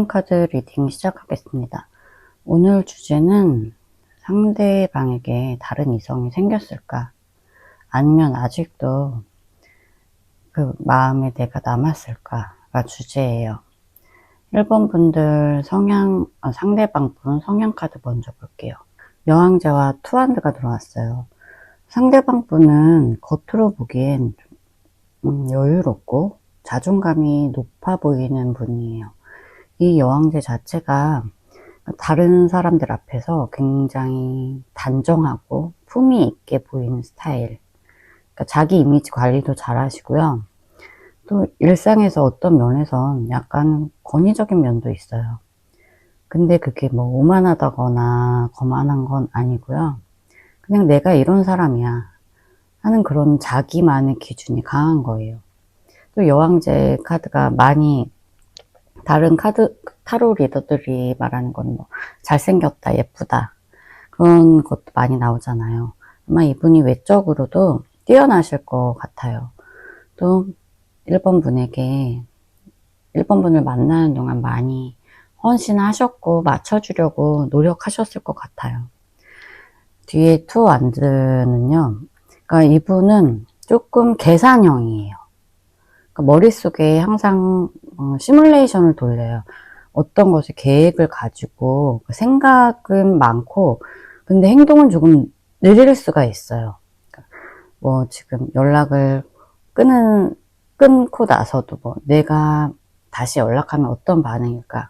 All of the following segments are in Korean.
타로 카드 리딩 시작하겠습니다. 오늘 주제는 상대방에게 다른 이성이 생겼을까? 아니면 아직도 그 마음에 내가 남았을까가 주제예요. 1번 분들 상대방 분 성향 카드 먼저 볼게요. 여왕제와 투한드가 들어왔어요. 상대방 분은 겉으로 보기엔 여유롭고 자존감이 높아 보이는 분이에요. 이 여왕제 자체가 다른 사람들 앞에서 굉장히 단정하고 품위 있게 보이는 스타일. 그러니까 자기 이미지 관리도 잘 하시고요. 또 일상에서 어떤 면에선 약간 권위적인 면도 있어요. 근데 그게 뭐 오만하다거나 거만한 건 아니고요. 그냥 내가 이런 사람이야 하는 그런 자기만의 기준이 강한 거예요. 또 여왕제 카드가 많이 다른 타로 리더들이 말하는 건 뭐 잘생겼다, 예쁘다 그런 것도 많이 나오잖아요. 아마 이분이 외적으로도 뛰어나실 것 같아요. 또 1번 분을 만나는 동안 많이 헌신하셨고 맞춰주려고 노력하셨을 것 같아요. 뒤에 투 완드는요, 그러니까 이분은 조금 계산형이에요. 그러니까 머릿속에 항상 시뮬레이션을 돌려요. 어떤 것을 계획을 가지고 생각은 많고 근데 행동은 조금 느릴 수가 있어요. 그러니까 뭐 지금 연락을 끊고 나서도 뭐 내가 다시 연락하면 어떤 반응일까?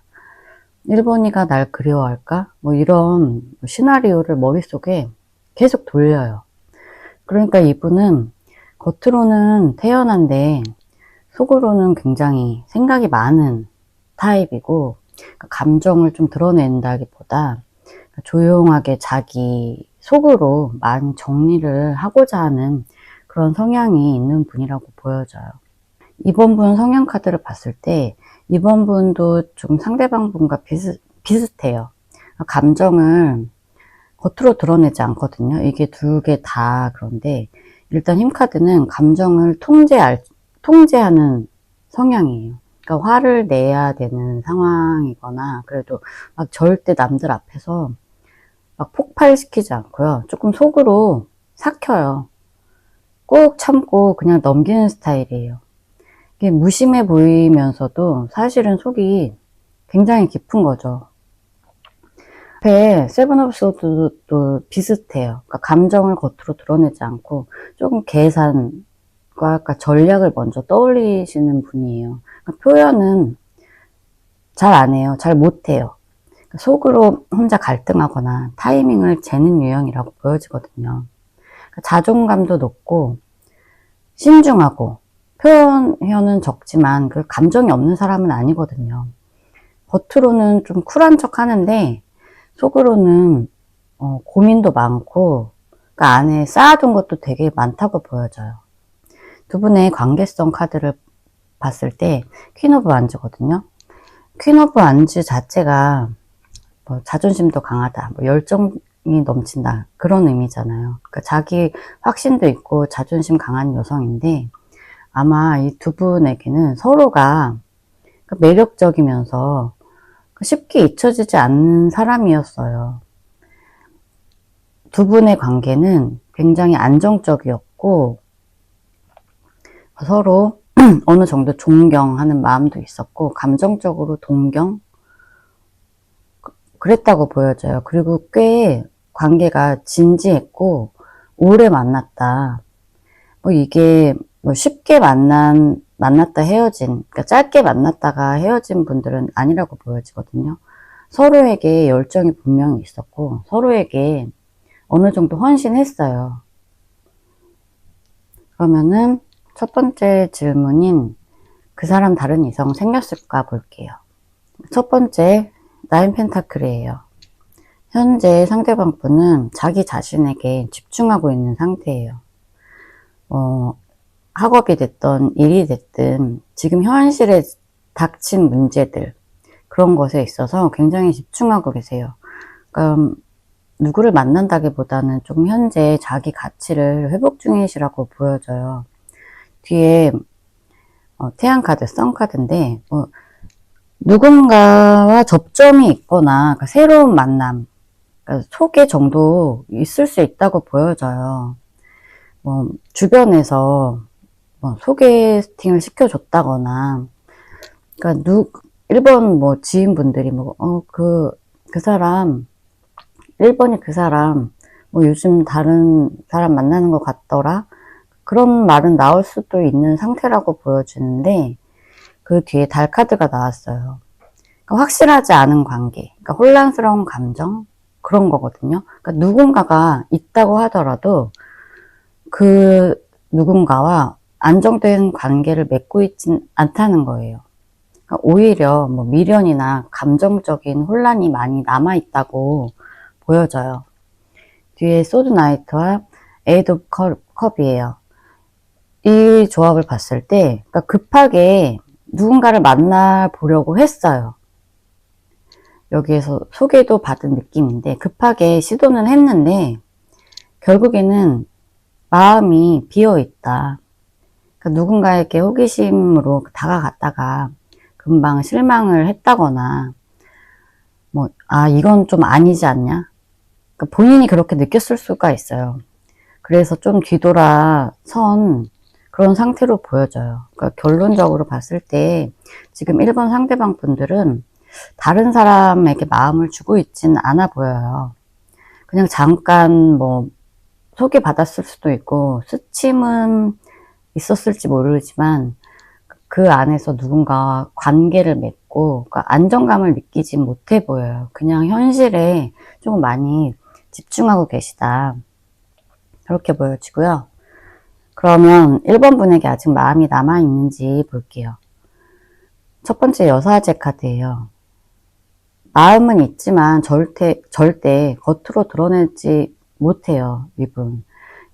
일본이가 날 그리워할까? 뭐 이런 시나리오를 머릿속에 계속 돌려요. 그러니까 이분은 겉으로는 태연한데 속으로는 굉장히 생각이 많은 타입이고 감정을 좀 드러낸다기보다 조용하게 자기 속으로 많이 정리를 하고자 하는 그런 성향이 있는 분이라고 보여져요. 이번 분 성향 카드를 봤을 때 이번 분도 좀 상대방 분과 비슷해요. 감정을 겉으로 드러내지 않거든요. 이게 두 개 다 그런데 일단 힘 카드는 감정을 통제하는 성향이에요. 그러니까 화를 내야 되는 상황이거나 그래도 막 절대 남들 앞에서 막 폭발시키지 않고요. 조금 속으로 삭혀요. 꾹 참고 그냥 넘기는 스타일이에요. 이게 무심해 보이면서도 사실은 속이 굉장히 깊은 거죠. 앞에 세븐 오브 소드도 비슷해요. 그러니까 감정을 겉으로 드러내지 않고 조금 계산과 전략을 먼저 떠올리시는 분이에요. 그러니까 표현은 잘 안 해요. 잘 못해요. 그러니까 속으로 혼자 갈등하거나 타이밍을 재는 유형이라고 보여지거든요. 그러니까 자존감도 높고 신중하고 표현은 적지만 그 감정이 없는 사람은 아니거든요. 겉으로는 좀 쿨한 척 하는데 속으로는 고민도 많고 그 안에 쌓아둔 것도 되게 많다고 보여져요. 두 분의 관계성 카드를 봤을 때 퀸 오브 완즈거든요. 퀸 오브 완즈 자체가 뭐 자존심도 강하다, 뭐 열정이 넘친다 그런 의미잖아요. 그러니까 자기 확신도 있고 자존심 강한 여성인데 아마 이 두 분에게는 서로가 매력적이면서 쉽게 잊혀지지 않는 사람이었어요. 두 분의 관계는 굉장히 안정적이었고 서로 어느 정도 존경하는 마음도 있었고 감정적으로 동경 그랬다고 보여져요. 그리고 꽤 관계가 진지했고 오래 만났다. 뭐 이게 뭐 쉽게 만났다 헤어진, 그러니까 짧게 만났다가 헤어진 분들은 아니라고 보여지거든요. 서로에게 열정이 분명히 있었고 서로에게 어느 정도 헌신했어요. 그러면은 첫 번째 질문인 그 사람 다른 이성 생겼을까 볼게요. 첫 번째 나인 펜타클이에요. 현재 상대방 분은 자기 자신에게 집중하고 있는 상태예요. 학업이 됐든 일이 됐든 지금 현실에 닥친 문제들 그런 것에 있어서 굉장히 집중하고 계세요. 그러니까 누구를 만난다기보다는 좀 현재 자기 가치를 회복 중이시라고 보여져요. 뒤에 태양 카드, 선 카드인데 누군가와 접점이 있거나 그러니까 새로운 만남, 그러니까 소개 정도 있을 수 있다고 보여져요. 뭐 주변에서 뭐 소개팅을 시켜줬다거나, 그러니까 일본 뭐 지인분들이 뭐 그 사람 1번이 그 사람 뭐 요즘 다른 사람 만나는 것 같더라, 그런 말은 나올 수도 있는 상태라고 보여지는데, 그 뒤에 달 카드가 나왔어요. 그러니까 확실하지 않은 관계, 그러니까 혼란스러운 감정, 그런 거거든요. 그러니까 누군가가 있다고 하더라도 그 누군가와 안정된 관계를 맺고 있진 않다는 거예요. 그러니까 오히려 뭐 미련이나 감정적인 혼란이 많이 남아있다고 보여져요. 뒤에 소드 나이트와 에이드 오브 컵이에요. 이 조합을 봤을 때 그러니까 급하게 누군가를 만나보려고 했어요. 여기에서 소개도 받은 느낌인데 급하게 시도는 했는데 결국에는 마음이 비어있다. 그러니까 누군가에게 호기심으로 다가갔다가 금방 실망을 했다거나 뭐 이건 좀 아니지 않냐, 그러니까 본인이 그렇게 느꼈을 수가 있어요. 그래서 좀 뒤돌아선 그런 상태로 보여져요. 그러니까 결론적으로 봤을 때 지금 1번 상대방 분들은 다른 사람에게 마음을 주고 있진 않아 보여요. 그냥 잠깐 뭐 소개받았을 수도 있고 스침은 있었을지 모르지만 그 안에서 누군가와 관계를 맺고 그러니까 안정감을 느끼지 못해 보여요. 그냥 현실에 조금 많이 집중하고 계시다, 그렇게 보여지고요. 그러면 1번 분에게 아직 마음이 남아있는지 볼게요. 첫 번째 여사제 카드예요. 마음은 있지만 절대 겉으로 드러내지 못해요, 이분.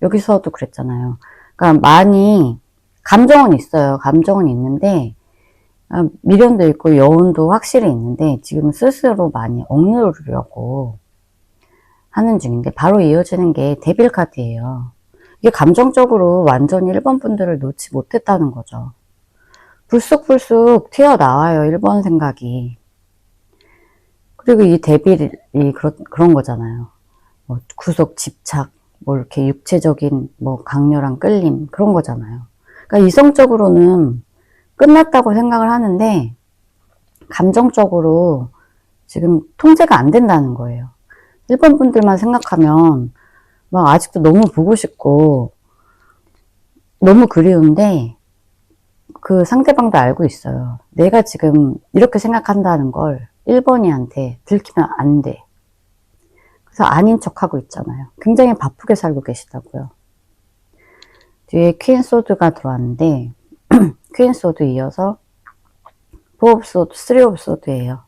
여기서도 그랬잖아요. 그러니까 많이 감정은 있어요. 감정은 있는데 미련도 있고 여운도 확실히 있는데 지금 스스로 많이 억누르려고 하는 중인데, 바로 이어지는 게 데빌 카드예요. 이게 감정적으로 완전히 1번 분들을 놓지 못했다는 거죠. 불쑥불쑥 튀어나와요, 1번 생각이. 그리고 이 데빌이 그런 거잖아요. 뭐 구속, 집착, 뭐 이렇게 육체적인 뭐 강렬한 끌림, 그런 거잖아요. 그러니까 이성적으로는 끝났다고 생각을 하는데 감정적으로 지금 통제가 안 된다는 거예요. 1번 분들만 생각하면 막 아직도 너무 보고 싶고 너무 그리운데 그 상대방도 알고 있어요. 내가 지금 이렇게 생각한다는 걸 1번이한테 들키면 안 돼. 그래서 아닌 척하고 있잖아요. 굉장히 바쁘게 살고 계시다고요. 뒤에 퀸 소드가 들어왔는데 퀸 소드 이어서 4 오브 소드, 3 오브 소드예요.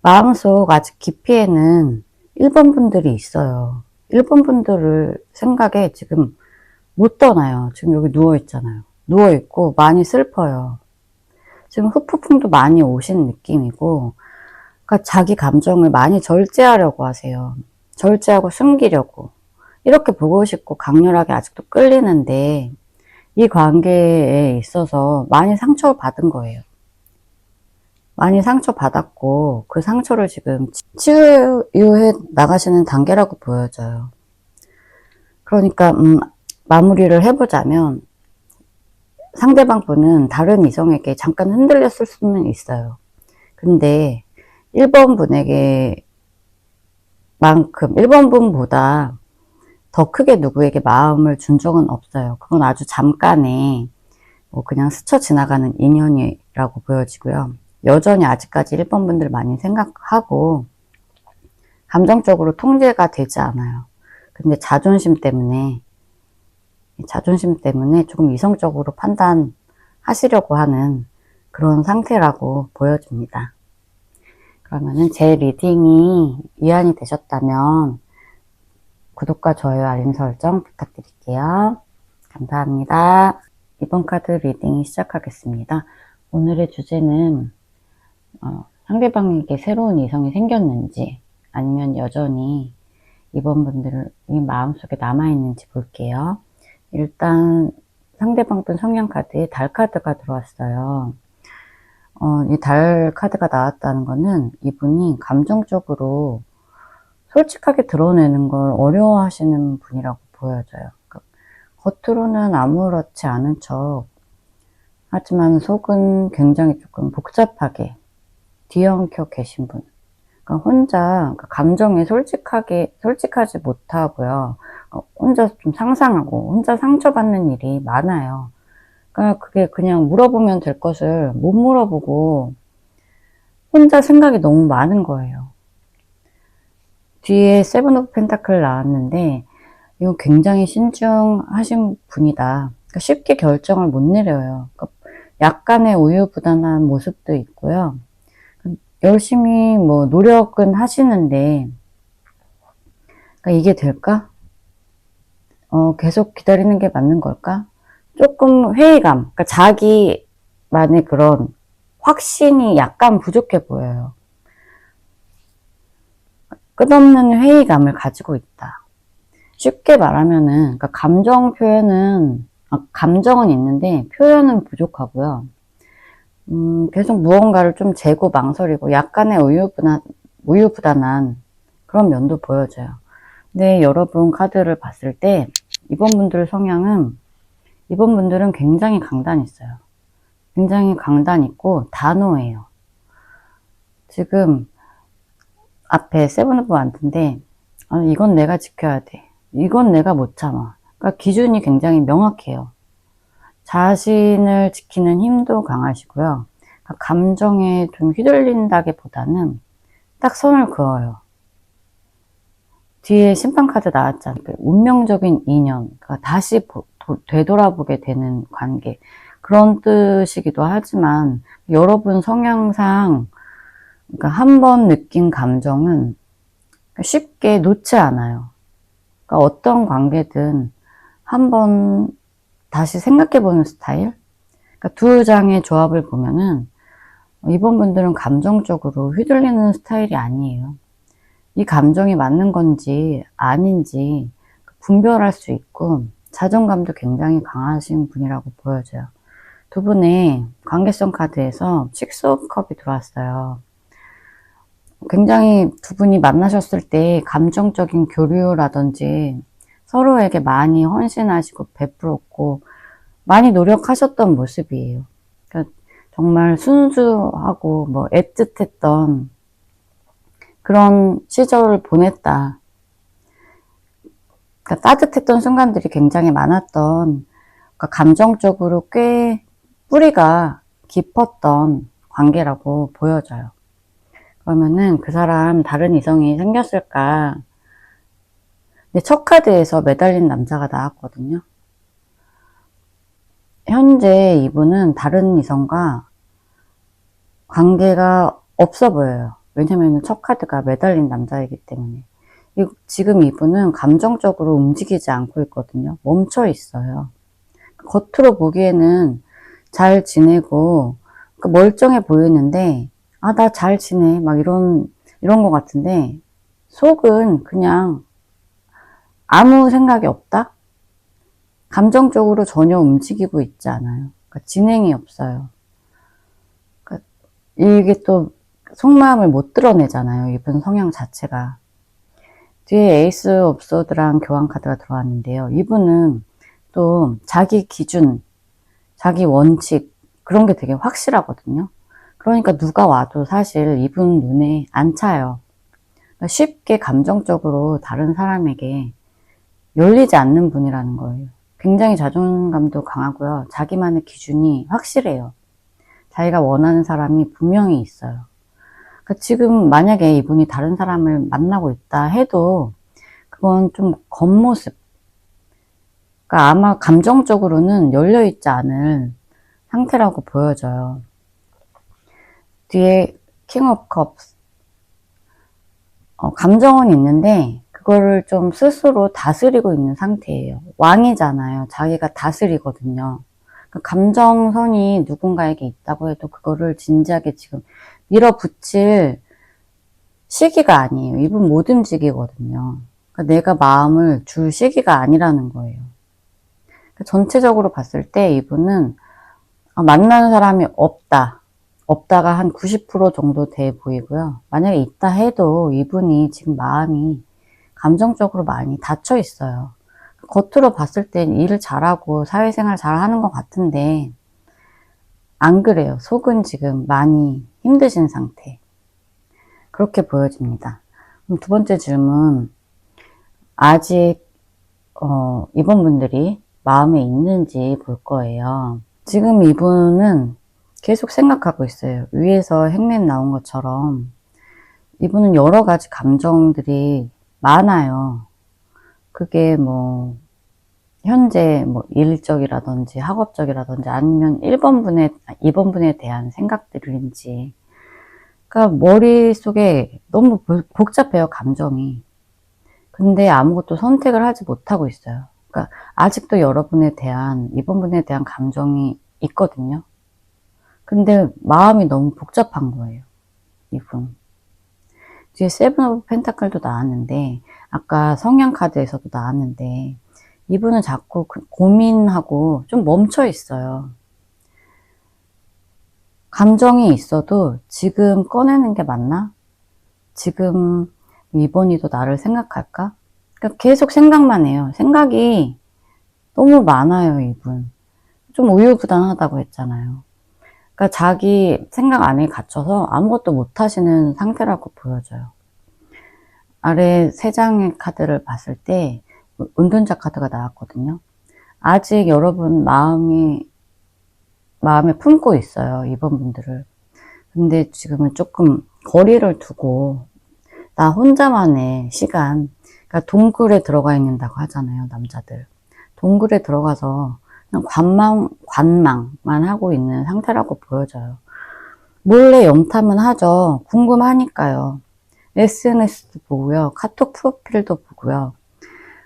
마음속 아직 깊이에는 1번 분들이 있어요. 1번 분들을 생각에 지금 못 떠나요. 지금 여기 누워있잖아요. 누워있고 많이 슬퍼요. 지금 후폭풍도 많이 오신 느낌이고, 그러니까 자기 감정을 많이 절제하려고 하세요. 절제하고 숨기려고. 이렇게 보고 싶고 강렬하게 아직도 끌리는데 이 관계에 있어서 많이 상처받은 거예요. 많이 상처받았고 그 상처를 지금 치유해 나가시는 단계라고 보여져요. 그러니까 마무리를 해보자면 상대방 분은 다른 이성에게 잠깐 흔들렸을 수는 있어요. 근데 1번 분에게 만큼 1번 분보다 더 크게 누구에게 마음을 준 적은 없어요. 그건 아주 잠깐의 뭐 그냥 스쳐 지나가는 인연이라고 보여지고요. 여전히 아직까지 1번 분들 많이 생각하고 감정적으로 통제가 되지 않아요. 근데 자존심 때문에 조금 이성적으로 판단하시려고 하는 그런 상태라고 보여집니다. 그러면은 제 리딩이 위안이 되셨다면 구독과 좋아요, 알림 설정 부탁드릴게요. 감사합니다. 이번 카드 리딩 시작하겠습니다. 오늘의 주제는 상대방에게 새로운 이성이 생겼는지 아니면 여전히 이번 분들이 마음속에 남아있는지 볼게요. 일단 상대방 분 성향 카드에 달 카드가 들어왔어요. 이 달 카드가 나왔다는 거는 이분이 감정적으로 솔직하게 드러내는 걸 어려워하시는 분이라고 보여져요. 그러니까 겉으로는 아무렇지 않은 척 하지만 속은 굉장히 조금 복잡하게 뒤엉켜 계신 분. 그러니까 혼자 감정에 솔직하지 못하고요. 혼자 좀 상상하고 혼자 상처받는 일이 많아요. 그러니까 그게 그냥 물어보면 될 것을 못 물어보고 혼자 생각이 너무 많은 거예요. 뒤에 세븐 오브 펜타클 나왔는데 이건 굉장히 신중하신 분이다. 그러니까 쉽게 결정을 못 내려요. 그러니까 약간의 우유부단한 모습도 있고요. 열심히 뭐 노력은 하시는데 그러니까 이게 될까? 계속 기다리는 게 맞는 걸까? 조금 회의감, 그러니까 자기만의 그런 확신이 약간 부족해 보여요. 끝없는 회의감을 가지고 있다. 쉽게 말하면은, 그러니까 감정은 있는데 표현은 부족하고요. 계속 무언가를 좀 재고 망설이고 약간의 우유부단한 그런 면도 보여져요. 근데 여러분 카드를 봤을 때 이번 분들은 굉장히 강단 있어요. 굉장히 강단 있고 단호해요. 지금 앞에 세븐 오브 완드인데 이건 내가 지켜야 돼. 이건 내가 못 참아. 그러니까 기준이 굉장히 명확해요. 자신을 지키는 힘도 강하시고요. 그러니까 감정에 좀 휘둘린다기보다는 딱 선을 그어요. 뒤에 심판카드 나왔잖아요. 운명적인 인연, 그러니까 다시 되돌아보게 되는 관계. 그런 뜻이기도 하지만 여러분 성향상 그러니까 한 번 느낀 감정은 쉽게 놓지 않아요. 그러니까 어떤 관계든 한 번 다시 생각해보는 스타일? 그러니까 두 장의 조합을 보면은 이번 분들은 감정적으로 휘둘리는 스타일이 아니에요. 이 감정이 맞는 건지 아닌지 분별할 수 있고 자존감도 굉장히 강하신 분이라고 보여져요. 두 분의 관계성 카드에서 식스 오브 컵이 들어왔어요. 굉장히 두 분이 만나셨을 때 감정적인 교류라든지 서로에게 많이 헌신하시고 베풀었고 많이 노력하셨던 모습이에요. 그러니까 정말 순수하고 뭐 애틋했던 그런 시절을 보냈다. 그러니까 따뜻했던 순간들이 굉장히 많았던, 그러니까 감정적으로 꽤 뿌리가 깊었던 관계라고 보여져요. 그러면은 그 사람 다른 이성이 생겼을까? 근데 첫 카드에서 매달린 남자가 나왔거든요. 현재 이분은 다른 이성과 관계가 없어 보여요. 왜냐면 첫 카드가 매달린 남자이기 때문에. 지금 이분은 감정적으로 움직이지 않고 있거든요. 멈춰 있어요. 겉으로 보기에는 잘 지내고 멀쩡해 보이는데 나 잘 지내 막 이런 것 같은데 속은 그냥 아무 생각이 없다? 감정적으로 전혀 움직이고 있지 않아요. 그러니까 진행이 없어요. 그러니까 이게 또 속마음을 못 드러내잖아요. 이분 성향 자체가. 뒤에 에이스 오브 소드랑 교환 카드가 들어왔는데요. 이분은 또 자기 기준, 자기 원칙 그런 게 되게 확실하거든요. 그러니까 누가 와도 사실 이분 눈에 안 차요. 그러니까 쉽게 감정적으로 다른 사람에게 열리지 않는 분이라는 거예요. 굉장히 자존감도 강하고요. 자기만의 기준이 확실해요. 자기가 원하는 사람이 분명히 있어요. 그러니까 지금 만약에 이분이 다른 사람을 만나고 있다 해도 그건 좀 겉모습. 그러니까 아마 감정적으로는 열려있지 않은 상태라고 보여져요. 뒤에 킹 오브 컵스. 감정은 있는데 그거를 좀 스스로 다스리고 있는 상태예요. 왕이잖아요. 자기가 다스리거든요. 감정선이 누군가에게 있다고 해도 그거를 진지하게 지금 밀어붙일 시기가 아니에요. 이분 못 움직이거든요. 그러니까 내가 마음을 줄 시기가 아니라는 거예요. 전체적으로 봤을 때 이분은 만나는 사람이 없다. 없다가 한 90% 정도 돼 보이고요. 만약에 있다 해도 이분이 지금 마음이 감정적으로 많이 닫혀 있어요. 겉으로 봤을 땐 일을 잘하고 사회생활 잘하는 것 같은데 안 그래요. 속은 지금 많이 힘드신 상태. 그렇게 보여집니다. 그럼 두 번째 질문. 아직 이번 분들이 마음에 있는지 볼 거예요. 지금 이분은 계속 생각하고 있어요. 위에서 행맨 나온 것처럼 이분은 여러 가지 감정들이 많아요. 그게 뭐 현재 뭐 일적이라든지 학업적이라든지 아니면 2번 분에 대한 생각들인지, 그러니까 머릿속에 너무 복잡해요, 감정이. 근데 아무것도 선택을 하지 못하고 있어요. 그러니까 아직도 여러분에 대한, 2번 분에 대한 감정이 있거든요. 근데 마음이 너무 복잡한 거예요, 이분. 뒤에 세븐 오브 펜타클도 나왔는데, 아까 성향 카드에서도 나왔는데, 이분은 자꾸 고민하고 좀 멈춰 있어요. 감정이 있어도 지금 꺼내는 게 맞나? 지금 이번이도 나를 생각할까? 그러니까 계속 생각만 해요. 생각이 너무 많아요, 이분. 좀 우유부단하다고 했잖아요. 그러니까 자기 생각 안에 갇혀서 아무것도 못 하시는 상태라고 보여져요. 아래 세 장의 카드를 봤을 때 은둔자 카드가 나왔거든요. 아직 여러분 마음에 품고 있어요, 이번 분들을. 근데 지금은 조금 거리를 두고 나 혼자만의 시간, 그러니까 동굴에 들어가 있는다고 하잖아요, 남자들. 동굴에 들어가서 그냥 관망만 하고 있는 상태라고 보여져요. 몰래 염탐은 하죠. 궁금하니까요. SNS도 보고요. 카톡 프로필도 보고요.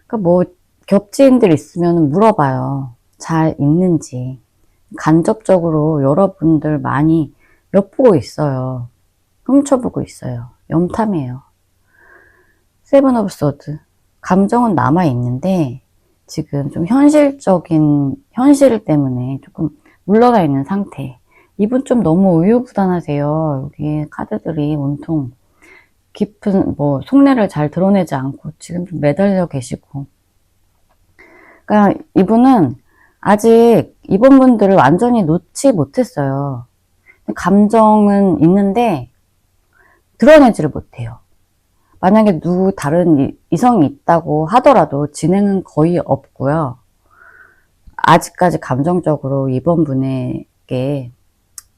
그러니까 뭐 겹지인들 있으면 물어봐요. 잘 있는지. 간접적으로 여러분들 많이 엿보고 있어요. 훔쳐보고 있어요. 염탐이에요. 세븐 오브 소드. 감정은 남아있는데 지금 좀 현실 때문에 조금 물러나 있는 상태. 이분 좀 너무 우유부단하세요. 여기 카드들이 온통 깊은 속내를 잘 드러내지 않고 지금 좀 매달려 계시고. 그러니까 이분은 아직 이번 분들을 완전히 놓지 못했어요. 감정은 있는데 드러내지를 못해요. 만약에 다른 이성이 있다고 하더라도 진행은 거의 없고요. 아직까지 감정적으로 이번 분에게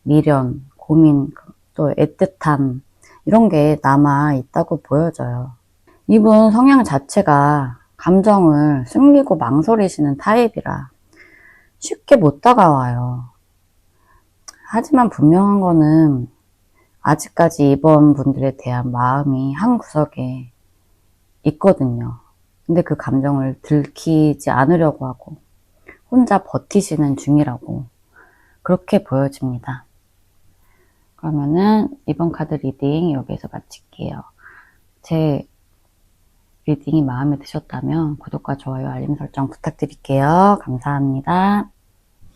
미련, 고민, 또 애틋함 이런 게 남아 있다고 보여져요. 이분 성향 자체가 감정을 숨기고 망설이시는 타입이라 쉽게 못 다가와요. 하지만 분명한 거는 아직까지 이번 분들에 대한 마음이 한 구석에 있거든요. 근데 그 감정을 들키지 않으려고 하고 혼자 버티시는 중이라고 그렇게 보여집니다. 그러면은 이번 카드 리딩 여기서 마칠게요. 제 리딩이 마음에 드셨다면 구독과 좋아요, 알림 설정 부탁드릴게요. 감사합니다.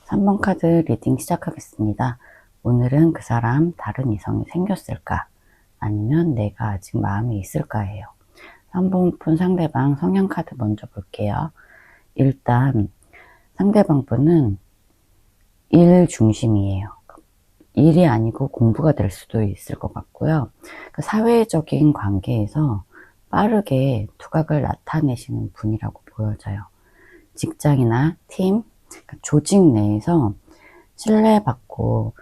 3번 카드 리딩 시작하겠습니다. 오늘은 그 사람 다른 이성이 생겼을까? 아니면 내가 아직 마음에 있을까예요. 3번 분 상대방 성향 카드 먼저 볼게요. 일단 상대방 분은 일 중심이에요. 일이 아니고 공부가 될 수도 있을 것 같고요. 사회적인 관계에서 빠르게 두각을 나타내시는 분이라고 보여져요. 직장이나 팀, 조직 내에서 신뢰받고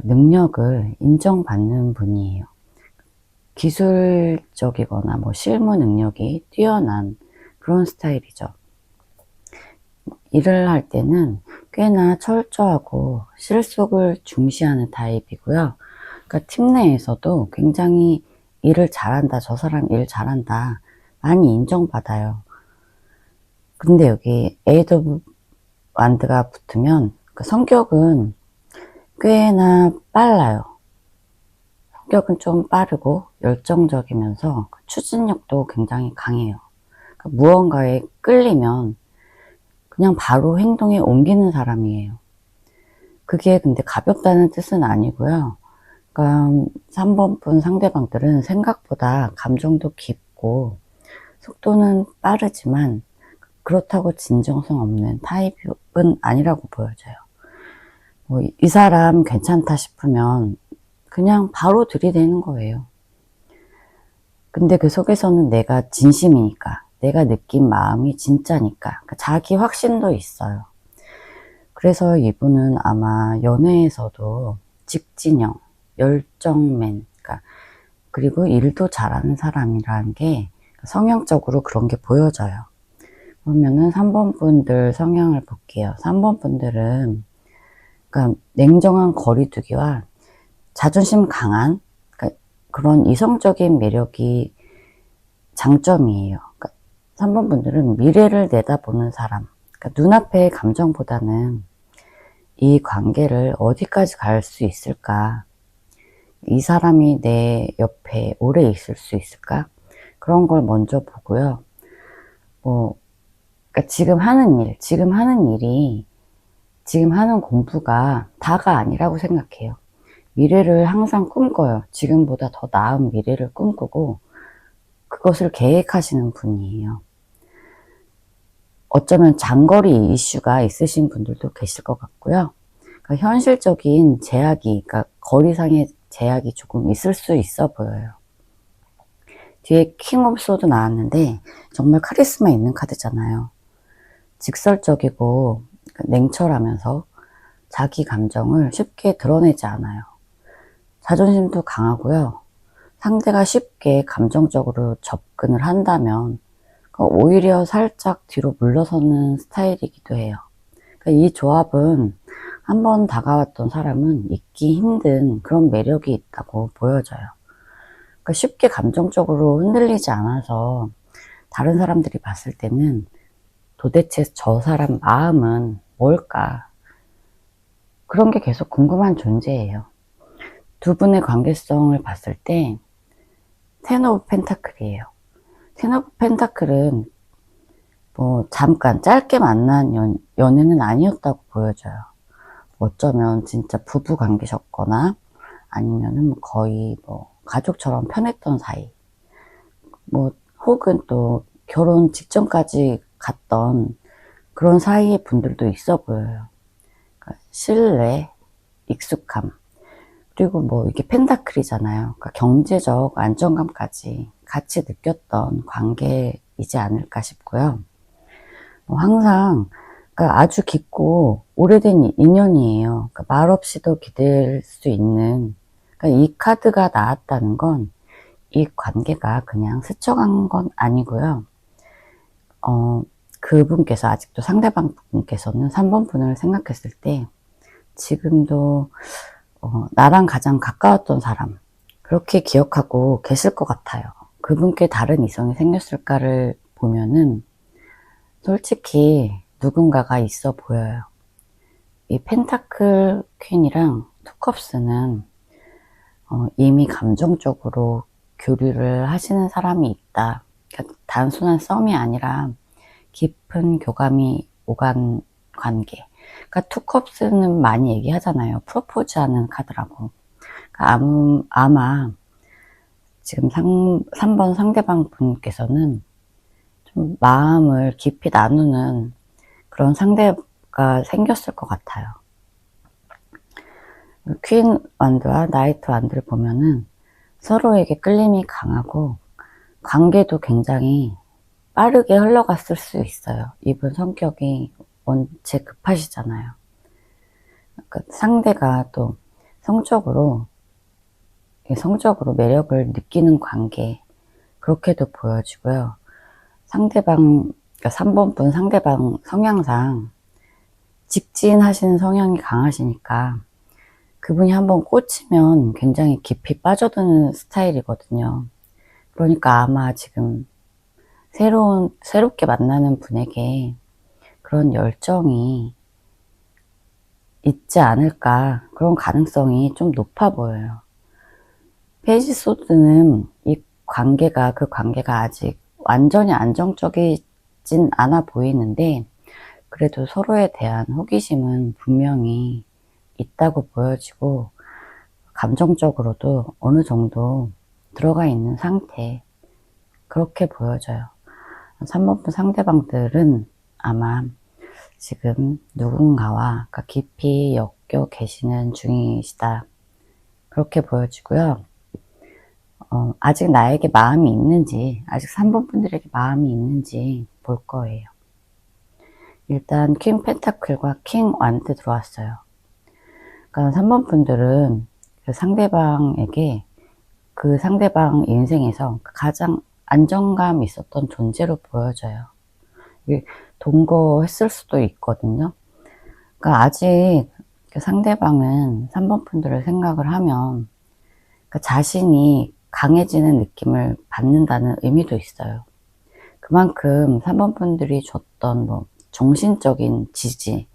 능력을 인정받는 분이에요. 기술적이거나 실무 능력이 뛰어난 그런 스타일이죠. 일을 할 때는 꽤나 철저하고 실속을 중시하는 타입이고요. 그러니까 팀 내에서도 굉장히 일을 잘한다, 저 사람 일 잘한다 많이 인정받아요. 근데 여기 에이드 오브 완드가 붙으면 그 성격은 꽤나 빨라요. 성격은 좀 빠르고 열정적이면서 추진력도 굉장히 강해요. 그러니까 무언가에 끌리면 그냥 바로 행동에 옮기는 사람이에요. 그게 근데 가볍다는 뜻은 아니고요. 그러니까 3번분 상대방들은 생각보다 감정도 깊고 속도는 빠르지만 그렇다고 진정성 없는 타입은 아니라고 보여져요. 이 사람 괜찮다 싶으면 그냥 바로 들이대는 거예요. 근데 그 속에서는 내가 진심이니까, 내가 느낀 마음이 진짜니까, 그러니까 자기 확신도 있어요. 그래서 이분은 아마 연애에서도 직진형, 열정맨, 그러니까 그리고 일도 잘하는 사람이라는 게 성향적으로 그런 게 보여져요. 그러면은 3번 분들 성향을 볼게요. 3번 분들은 그러니까 냉정한 거리두기와 자존심 강한, 그러니까 그런 이성적인 매력이 장점이에요. 그러니까 3번 분들은 미래를 내다보는 사람, 그러니까 눈앞의 감정보다는 이 관계를 어디까지 갈 수 있을까, 이 사람이 내 옆에 오래 있을 수 있을까, 그런 걸 먼저 보고요. 그러니까 지금 하는 일이, 지금 하는 공부가 다가 아니라고 생각해요. 미래를 항상 꿈꿔요. 지금보다 더 나은 미래를 꿈꾸고 그것을 계획하시는 분이에요. 어쩌면 장거리 이슈가 있으신 분들도 계실 것 같고요. 그러니까 현실적인 제약이, 그러니까 거리상의 제약이 조금 있을 수 있어 보여요. 뒤에 킹 오브 소드 나왔는데 정말 카리스마 있는 카드잖아요. 직설적이고 냉철하면서 자기 감정을 쉽게 드러내지 않아요. 자존심도 강하고요. 상대가 쉽게 감정적으로 접근을 한다면 오히려 살짝 뒤로 물러서는 스타일이기도 해요. 이 조합은 한번 다가왔던 사람은 잊기 힘든 그런 매력이 있다고 보여져요. 쉽게 감정적으로 흔들리지 않아서 다른 사람들이 봤을 때는 도대체 저 사람 마음은 뭘까? 그런 게 계속 궁금한 존재예요. 두 분의 관계성을 봤을 때 텐 오브 펜타클이에요. 텐 오브 펜타클은 잠깐 짧게 만난 연애는 아니었다고 보여져요. 어쩌면 진짜 부부 관계셨거나 아니면은 거의 가족처럼 편했던 사이, 혹은 또 결혼 직전까지 갔던 그런 사이의 분들도 있어 보여요. 그러니까 신뢰, 익숙함, 그리고 이게 펜타클이잖아요. 그러니까 경제적 안정감까지 같이 느꼈던 관계이지 않을까 싶고요. 항상 그러니까 아주 깊고 오래된 인연이에요. 그러니까 말없이도 기댈 수 있는, 그러니까 이 카드가 나왔다는 건 이 관계가 그냥 스쳐간 건 아니고요. 그분께서 아직도 상대방 분께서는 3번 분을 생각했을 때 지금도 나랑 가장 가까웠던 사람, 그렇게 기억하고 계실 것 같아요. 그분께 다른 이성이 생겼을까를 보면은 솔직히 누군가가 있어 보여요. 이 펜타클 퀸이랑 투컵스는 이미 감정적으로 교류를 하시는 사람이 있다. 그러니까 단순한 썸이 아니라 깊은 교감이 오간 관계. 그러니까 투컵스는 많이 얘기하잖아요. 프로포즈하는 카드라고. 그러니까 아마 지금 3번 상대방 분께서는 좀 마음을 깊이 나누는 그런 상대가 생겼을 것 같아요. 퀸 완드와 나이트 완드를 보면은 서로에게 끌림이 강하고 관계도 굉장히 빠르게 흘러갔을 수 있어요. 이분 성격이 원체 급하시잖아요. 그러니까 상대가 또 성적으로 매력을 느끼는 관계, 그렇게도 보여지고요. 상대방, 그러니까 3번 분 상대방 성향상 직진하시는 성향이 강하시니까 그분이 한번 꽂히면 굉장히 깊이 빠져드는 스타일이거든요. 그러니까 아마 지금 새롭게 만나는 분에게 그런 열정이 있지 않을까, 그런 가능성이 좀 높아 보여요. 페이지 소드는 그 관계가 아직 완전히 안정적이진 않아 보이는데 그래도 서로에 대한 호기심은 분명히 있다고 보여지고 감정적으로도 어느 정도 들어가 있는 상태, 그렇게 보여져요. 3번분 상대방들은 아마 지금 누군가와 깊이 엮여 계시는 중이시다, 그렇게 보여지고요. 아직 나에게 마음이 있는지, 아직 3번 분들에게 마음이 있는지 볼 거예요. 일단 퀸 펜타클과 킹 완드 들어왔어요. 그러니까 3번 분들은 그 상대방에게, 그 상대방 인생에서 가장 안정감 있었던 존재로 보여져요. 동거했을 수도 있거든요. 그러니까 아직 그 상대방은 3번 분들을 생각을 하면 그 자신이 강해지는 느낌을 받는다는 의미도 있어요. 그만큼 3번 분들이 줬던 정신적인 지지,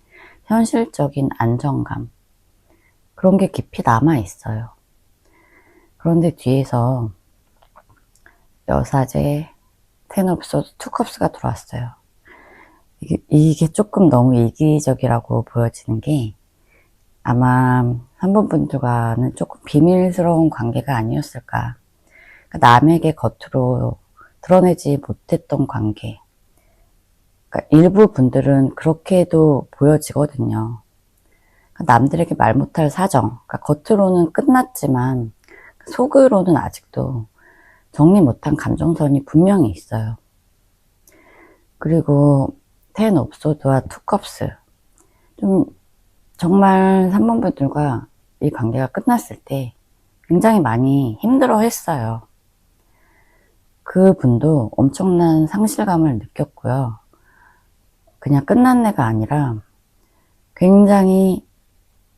현실적인 안정감, 그런 게 깊이 남아 있어요. 그런데 뒤에서 여사제, 텐 오브 소드, 투 컵스가 들어왔어요. 이게 조금 너무 이기적이라고 보여지는 게, 아마 3번 분들과는 조금 비밀스러운 관계가 아니었을까. 그러니까 남에게 겉으로 드러내지 못했던 관계. 그러니까 일부 분들은 그렇게도 보여지거든요. 그러니까 남들에게 말 못할 사정. 그러니까 겉으로는 끝났지만 속으로는 아직도 정리 못한 감정선이 분명히 있어요. 그리고 텐 오브 소드와 투 컵스. 좀 정말 3번 분들과 이 관계가 끝났을 때 굉장히 많이 힘들어 했어요. 그분도 엄청난 상실감을 느꼈고요. 그냥 끝난 애가 아니라 굉장히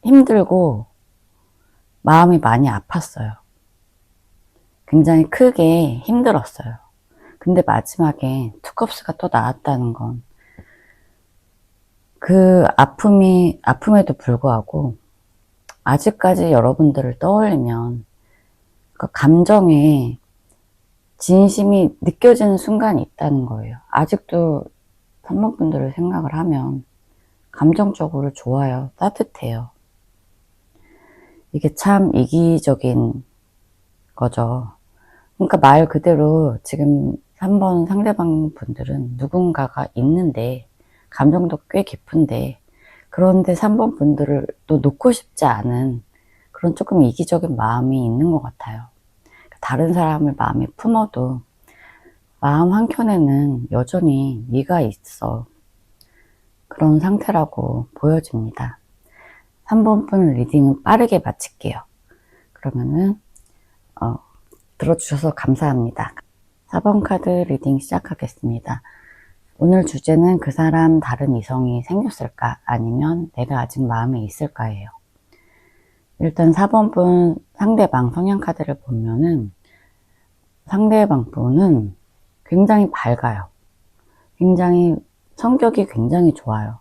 힘들고 마음이 많이 아팠어요. 굉장히 크게 힘들었어요. 근데 마지막에 투컵스가 또 나왔다는 건 그 아픔에도 불구하고 아직까지 여러분들을 떠올리면 그 감정에 진심이 느껴지는 순간이 있다는 거예요. 아직도 3번 분들을 생각을 하면 감정적으로 좋아요. 따뜻해요. 이게 참 이기적인 거죠. 그러니까 말 그대로 지금 3번 상대방 분들은 누군가가 있는데, 감정도 꽤 깊은데, 그런데 3번 분들을 또 놓고 싶지 않은 그런 조금 이기적인 마음이 있는 것 같아요. 다른 사람을 마음에 품어도 마음 한켠에는 여전히 네가 있어, 그런 상태라고 보여집니다. 3번 분 리딩은 빠르게 마칠게요. 그러면은 들어주셔서 감사합니다. 4번 카드 리딩 시작하겠습니다. 오늘 주제는 그 사람 다른 이성이 생겼을까, 아니면 내가 아직 마음에 있을까예요. 일단 4번 분 상대방 성향 카드를 보면은 상대방 분은 굉장히 밝아요. 굉장히 성격이 굉장히 좋아요.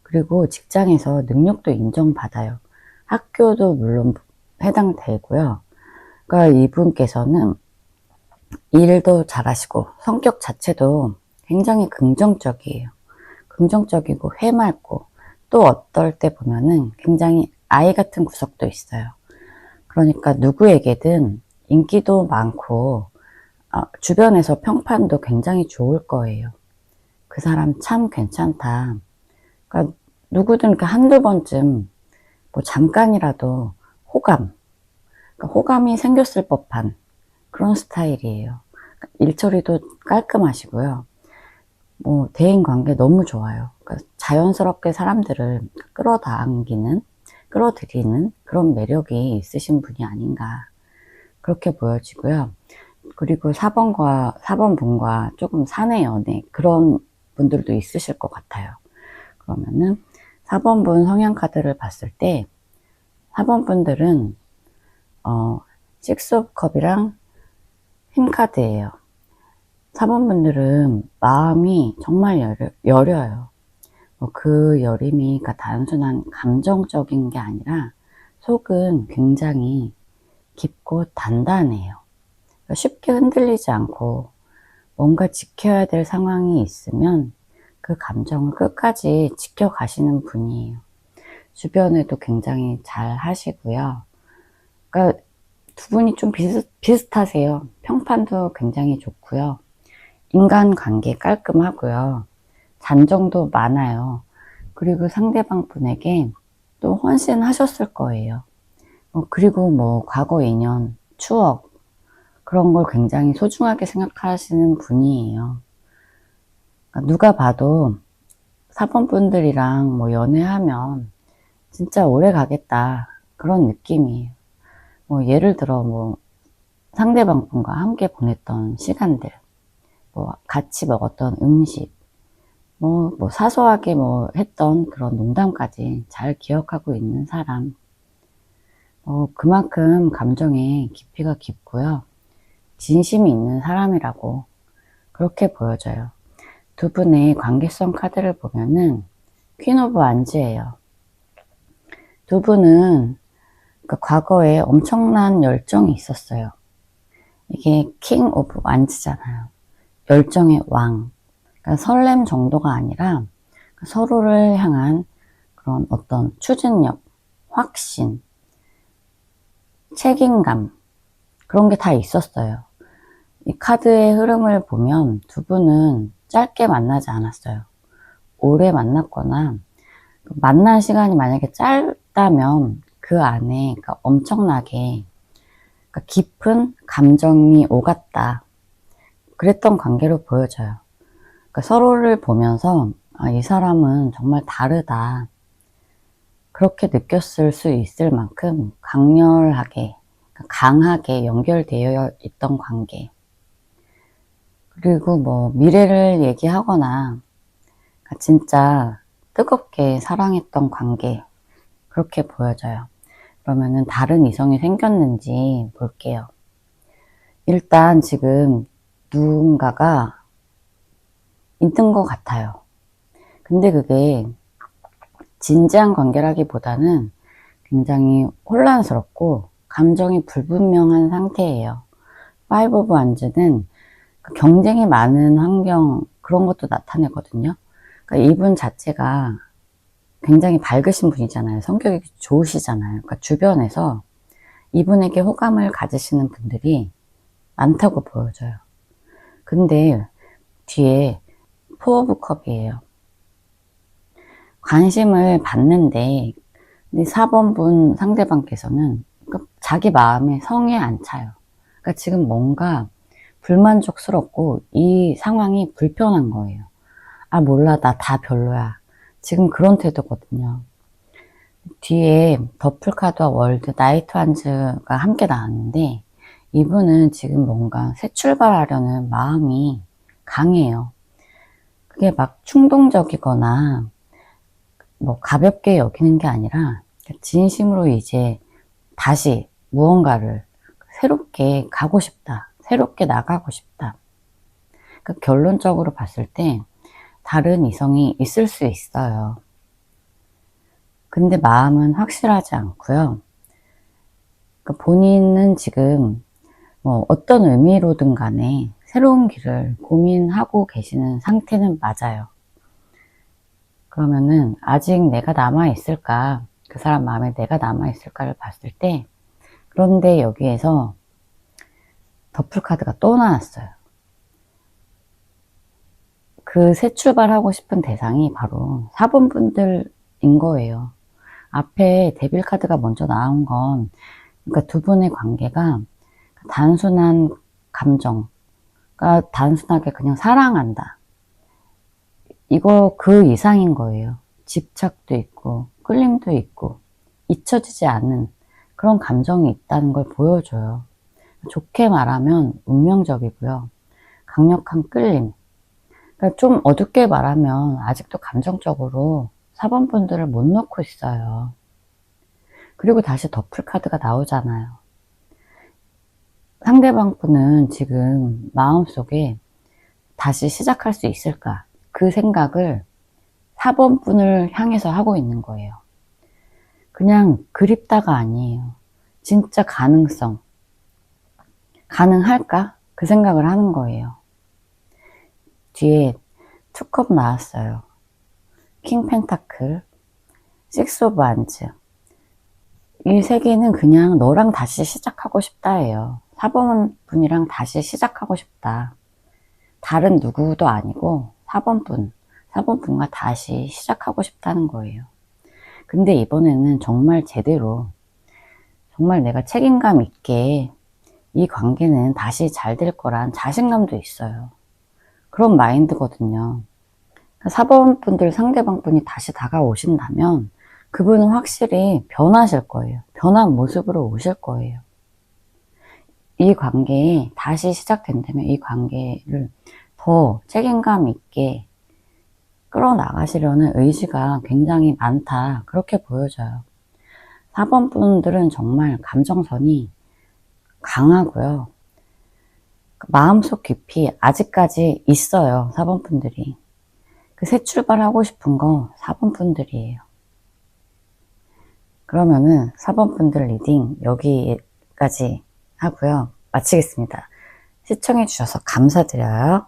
그리고 직장에서 능력도 인정받아요. 학교도 물론 해당되고요. 그러니까 이분께서는 일도 잘하시고 성격 자체도 굉장히 긍정적이에요. 긍정적이고 해맑고, 또 어떨 때 보면은 굉장히 아이 같은 구석도 있어요. 그러니까 누구에게든 인기도 많고 주변에서 평판도 굉장히 좋을 거예요. 그 사람 참 괜찮다. 그러니까 누구든 한두 번쯤 잠깐이라도 호감, 그러니까 호감이 생겼을 법한 그런 스타일이에요. 일처리도 깔끔하시고요. 대인관계 너무 좋아요. 그러니까 자연스럽게 사람들을 끌어들이는 그런 매력이 있으신 분이 아닌가, 그렇게 보여지고요. 그리고 4번 분과 조금 사내 연애, 그런 분들도 있으실 것 같아요. 그러면은 4번 분 성향 카드를 봤을 때 4번 분들은 식스 오브 컵이랑 힘 카드예요. 4번 분들은 마음이 정말 여려요. 그 여림이 단순한 감정적인 게 아니라 속은 굉장히 깊고 단단해요. 쉽게 흔들리지 않고 뭔가 지켜야 될 상황이 있으면 그 감정을 끝까지 지켜가시는 분이에요. 주변에도 굉장히 잘 하시고요. 그러니까 두 분이 좀 비슷하세요. 평판도 굉장히 좋고요. 인간관계 깔끔하고요. 잔정도 많아요. 그리고 상대방 분에게 또 헌신하셨을 거예요. 그리고 뭐 과거 인연, 추억 그런 걸 굉장히 소중하게 생각하시는 분이에요. 그러니까 누가 봐도 사번분들이랑 뭐 연애하면 진짜 오래 가겠다 그런 느낌이에요. 뭐 예를 들어 뭐 상대방 분과 함께 보냈던 시간들, 뭐 같이 먹었던 음식, 뭐 사소하게 뭐 했던 그런 농담까지 잘 기억하고 있는 사람. 그만큼 감정의 깊이가 깊고요. 진심이 있는 사람이라고 그렇게 보여져요. 두 분의 관계성 카드를 보면은 퀸 오브 완즈예요. 두 분은 그러니까 과거에 엄청난 열정이 있었어요. 이게 킹 오브 완즈잖아요. 열정의 왕. 그러니까 설렘 정도가 아니라 서로를 향한 그런 어떤 추진력, 확신, 책임감 그런 게 다 있었어요. 이 카드의 흐름을 보면 두 분은 짧게 만나지 않았어요. 오래 만났거나 만난 시간이 만약에 짧다면 그 안에 그러니까 엄청나게 그러니까 깊은 감정이 오갔다. 그랬던 관계로 보여져요. 그러니까 서로를 보면서 이 사람은 정말 다르다. 그렇게 느꼈을 수 있을 만큼 강렬하게, 강하게 연결되어 있던 관계. 그리고 뭐 미래를 얘기하거나 진짜 뜨겁게 사랑했던 관계. 그렇게 보여져요. 그러면은 다른 이성이 생겼는지 볼게요. 일단 지금 누군가가 있는 것 같아요. 근데 그게 진지한 관계라기보다는 굉장히 혼란스럽고 감정이 불분명한 상태예요. 파이브 오브 완즈는 경쟁이 많은 환경 그런 것도 나타내거든요. 그러니까 이분 자체가 굉장히 밝으신 분이잖아요. 성격이 좋으시잖아요. 그러니까 주변에서 이분에게 호감을 가지시는 분들이 많다고 보여져요. 근데 뒤에 포 오브 컵이에요. 관심을 받는데 4번분 상대방께서는 자기 마음에 성에 안 차요. 그러니까 지금 뭔가 불만족스럽고 이 상황이 불편한 거예요. 아 몰라 나 다 별로야. 지금 그런 태도거든요. 뒤에 더플카드와 월드, 나이트 한즈가 함께 나왔는데 이분은 지금 뭔가 새 출발하려는 마음이 강해요. 그게 막 충동적이거나 뭐 가볍게 여기는 게 아니라 진심으로 이제 다시 무언가를 새롭게 가고 싶다. 새롭게 나가고 싶다. 그러니까 결론적으로 봤을 때 다른 이성이 있을 수 있어요. 근데 마음은 확실하지 않고요. 그러니까 본인은 지금 뭐 어떤 의미로든 간에 새로운 길을 고민하고 계시는 상태는 맞아요. 그러면은 아직 내가 남아있을까? 그 사람 마음에 내가 남아있을까를 봤을 때 그런데 여기에서 더플카드가 또 나왔어요. 그 새 출발하고 싶은 대상이 바로 4번 분들인 거예요. 앞에 데빌 카드가 먼저 나온 건 그러니까 두 분의 관계가 단순한 감정, 그러니까 단순하게 그냥 사랑한다. 이거 그 이상인 거예요. 집착도 있고 끌림도 있고 잊혀지지 않는 그런 감정이 있다는 걸 보여줘요. 좋게 말하면 운명적이고요. 강력한 끌림. 그러니까 좀 어둡게 말하면 아직도 감정적으로 4번 분들을 못 놓고 있어요. 그리고 다시 더플 카드가 나오잖아요. 상대방 분은 지금 마음속에 다시 시작할 수 있을까? 그 생각을 4번 분을 향해서 하고 있는 거예요. 그냥 그립다가 아니에요. 진짜 가능성. 가능할까? 그 생각을 하는 거예요. 뒤에 투컵 나왔어요. 킹 펜타클, 식스 오브 안즈. 이 세계는 그냥 너랑 다시 시작하고 싶다예요. 4번 분이랑 다시 시작하고 싶다. 다른 누구도 아니고 4번 분과 다시 시작하고 싶다는 거예요. 근데 이번에는 정말 제대로, 정말 내가 책임감 있게 이 관계는 다시 잘 될 거란 자신감도 있어요. 그런 마인드거든요. 4번 분들 상대방 분이 다시 다가오신다면 그분은 확실히 변하실 거예요. 변한 모습으로 오실 거예요. 이 관계에 다시 시작된다면 이 관계를 더 책임감 있게 끌어나가시려는 의지가 굉장히 많다. 그렇게 보여져요. 4번 분들은 정말 감정선이 강하고요. 마음속 깊이 아직까지 있어요. 4번 분들이. 새 출발하고 싶은 거 4번 분들이에요. 그러면은 4번 분들 리딩 여기까지 하고요. 마치겠습니다. 시청해 주셔서 감사드려요.